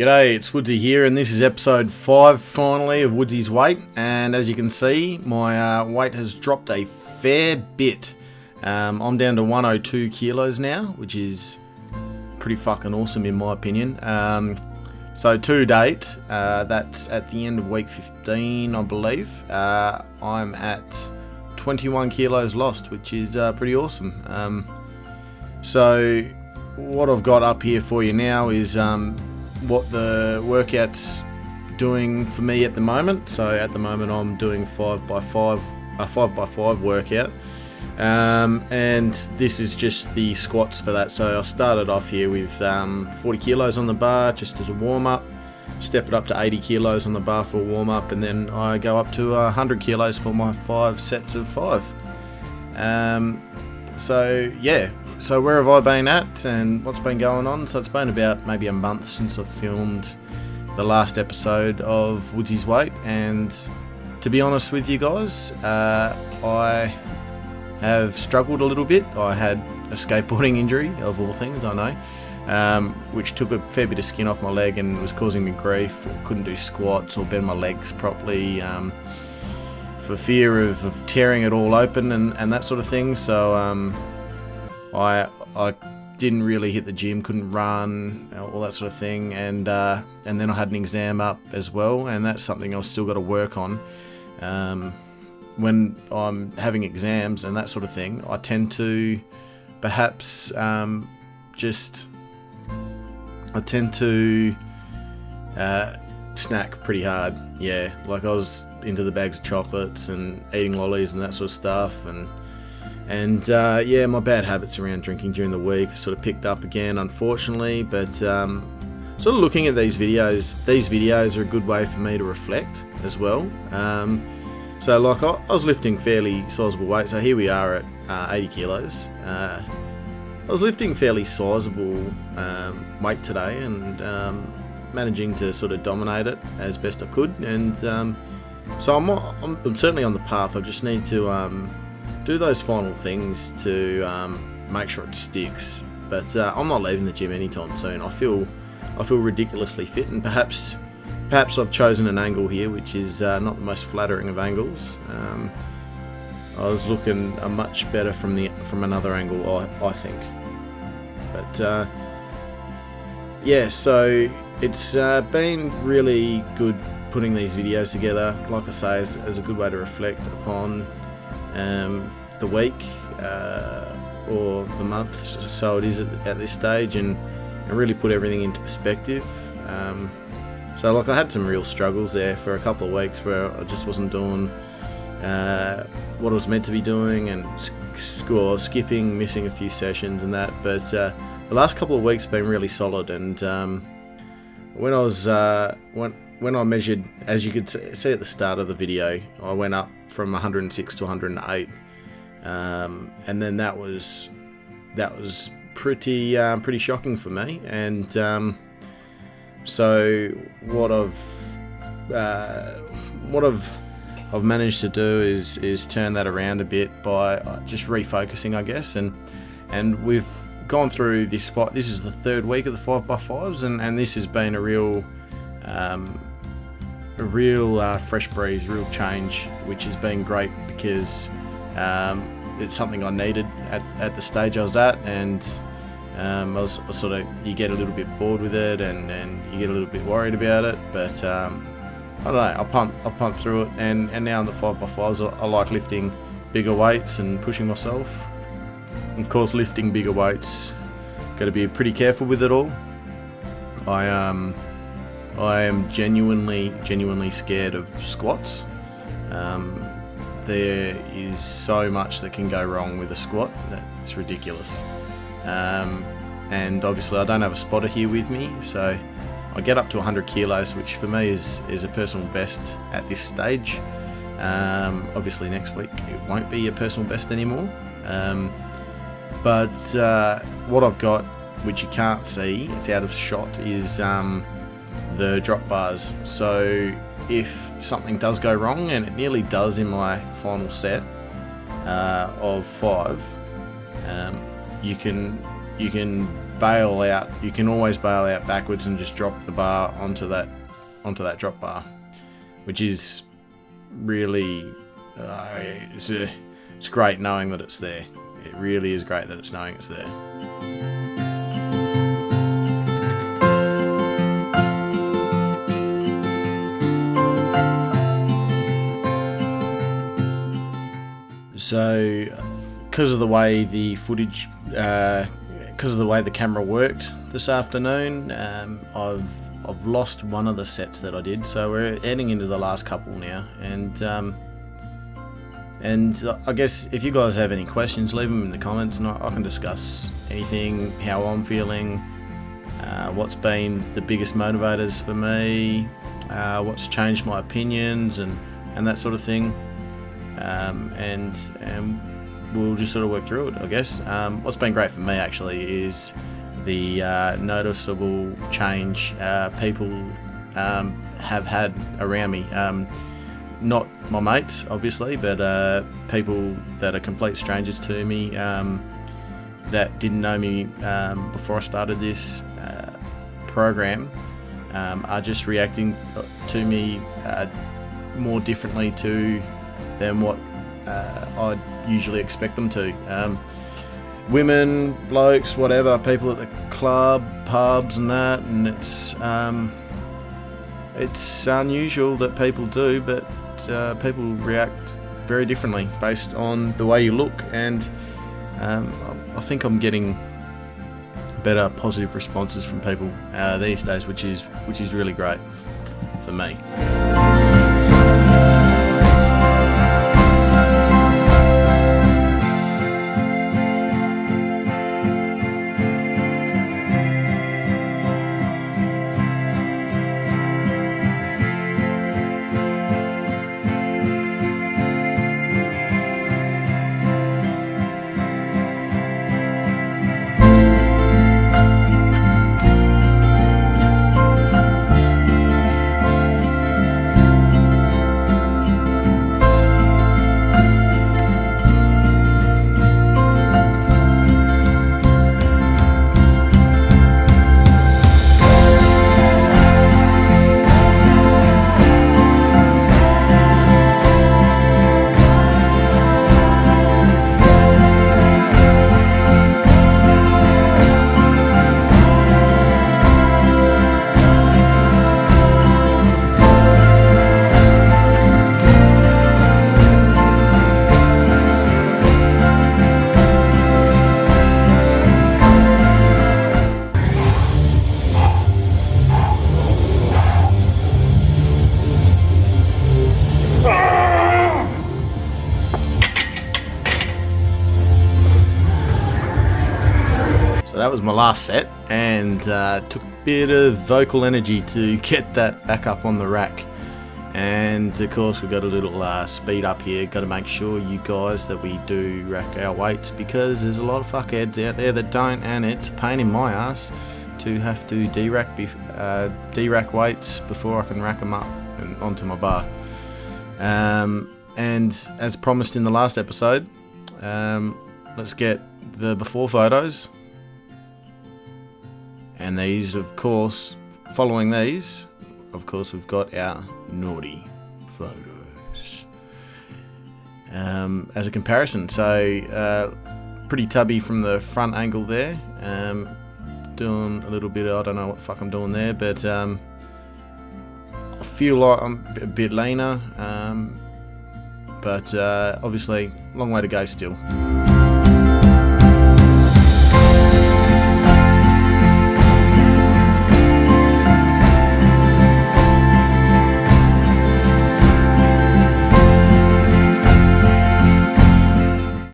G'day, it's Woodsy here, and this is episode 5 finally of Woodsy's weight. And as you can see, my weight has dropped a fair bit. I'm down to 102 kilos now, which is pretty fucking awesome in my opinion. So to date, that's at the end of week 15, I believe. I'm at 21 kilos lost, which is pretty awesome. So what I've got up here for you now is what the workout's doing for me at the moment. So at the moment I'm doing 5x5 workout, and this is just the squats for that. So I started off here with 40 kilos on the bar just as a warm-up, step it up to 80 kilos on the bar for a warm-up, and then I go up to 100 kilos for my 5 sets of 5. So yeah, so where have I been at and what's been going on? So it's been about maybe a month since I've filmed the last episode of Woodsy's Weight, and to be honest with you guys, I have struggled a little bit. I had a skateboarding injury, of all things, I know, which took a fair bit of skin off my leg and was causing me grief. I couldn't do squats or bend my legs properly, for fear of tearing it all open and that sort of thing. So I didn't really hit the gym, couldn't run, all that sort of thing, and then I had an exam up as well, and that's something I've still got to work on. When I'm having exams and that sort of thing, I tend to perhaps snack pretty hard. Yeah, like I was into the bags of chocolates and eating lollies and that sort of stuff, and yeah, my bad habits around drinking during the week sort of picked up again, unfortunately. But sort of looking at these videos are a good way for me to reflect as well. So like I was lifting fairly sizable weight. So here we are at 80 kilos. I was lifting fairly sizable weight today, and managing to sort of dominate it as best I could. And so I'm certainly on the path. I just need to do those final things to make sure it sticks. But I'm not leaving the gym anytime soon. I feel ridiculously fit, and perhaps I've chosen an angle here which is not the most flattering of angles. I was looking much better from another angle, I think. But yeah, so it's been really good putting these videos together, like I say, as a good way to reflect upon the week or the month, so it is at this stage, and really put everything into perspective. So like I had some real struggles there for a couple of weeks where I just wasn't doing what I was meant to be doing, and skipping, missing a few sessions and that. But the last couple of weeks have been really solid, and when I measured, as you could see at the start of the video, I went up from 106 to 108, and then that was pretty shocking for me. And so what I've managed to do is turn that around a bit by just refocusing, I guess, and we've gone through this fight. This is the third week of the 5x5s, and this has been a real fresh breeze, real change, which has been great because it's something I needed at the stage I was at, and I was sort of, you get a little bit bored with it, and you get a little bit worried about it, but I don't know, I pump through it, and now in the 5x5s I like lifting bigger weights and pushing myself. Of course, lifting bigger weights, got to be pretty careful with it all. I am genuinely scared of squats. There is so much that can go wrong with a squat that it's ridiculous. And obviously I don't have a spotter here with me, so I get up to 100 kilos, which for me is a personal best at this stage. Obviously next week it won't be a personal best anymore. But what I've got, which you can't see, it's out of shot, is the drop bars. So if something does go wrong, and it nearly does in my final set of 5, you can bail out. You can always bail out backwards and just drop the bar onto that drop bar, which is really it's great knowing that it's there. It really is great that it's knowing it's there. So, because of the way the footage, because of the way the camera worked this afternoon, I've lost one of the sets that I did. So we're heading into the last couple now, and I guess if you guys have any questions, leave them in the comments, and I can discuss anything, how I'm feeling, what's been the biggest motivators for me, what's changed my opinions, and that sort of thing. And we'll just sort of work through it, I guess. What's been great for me actually is the noticeable change people have had around me. Not my mates, obviously, but people that are complete strangers to me, that didn't know me before I started this program, are just reacting to me more differently than what I'd usually expect them to. Women, blokes, whatever, people at the club, pubs and that, and it's unusual that people do, but people react very differently based on the way you look, and I think I'm getting better positive responses from people these days, which is really great for me. That was my last set, and took a bit of vocal energy to get that back up on the rack. And of course we've got a little speed up here. Got to make sure, you guys, that we do rack our weights, because there's a lot of fuckheads out there that don't, and it's a pain in my ass to have to de-rack weights before I can rack them up and onto my bar. And as promised in the last episode, let's get the before photos. And these, of course, following these, of course, we've got our naughty photos as a comparison. So, pretty tubby from the front angle there. Doing a little bit, I don't know what the fuck I'm doing there, but I feel like I'm a bit leaner, but obviously, long way to go still.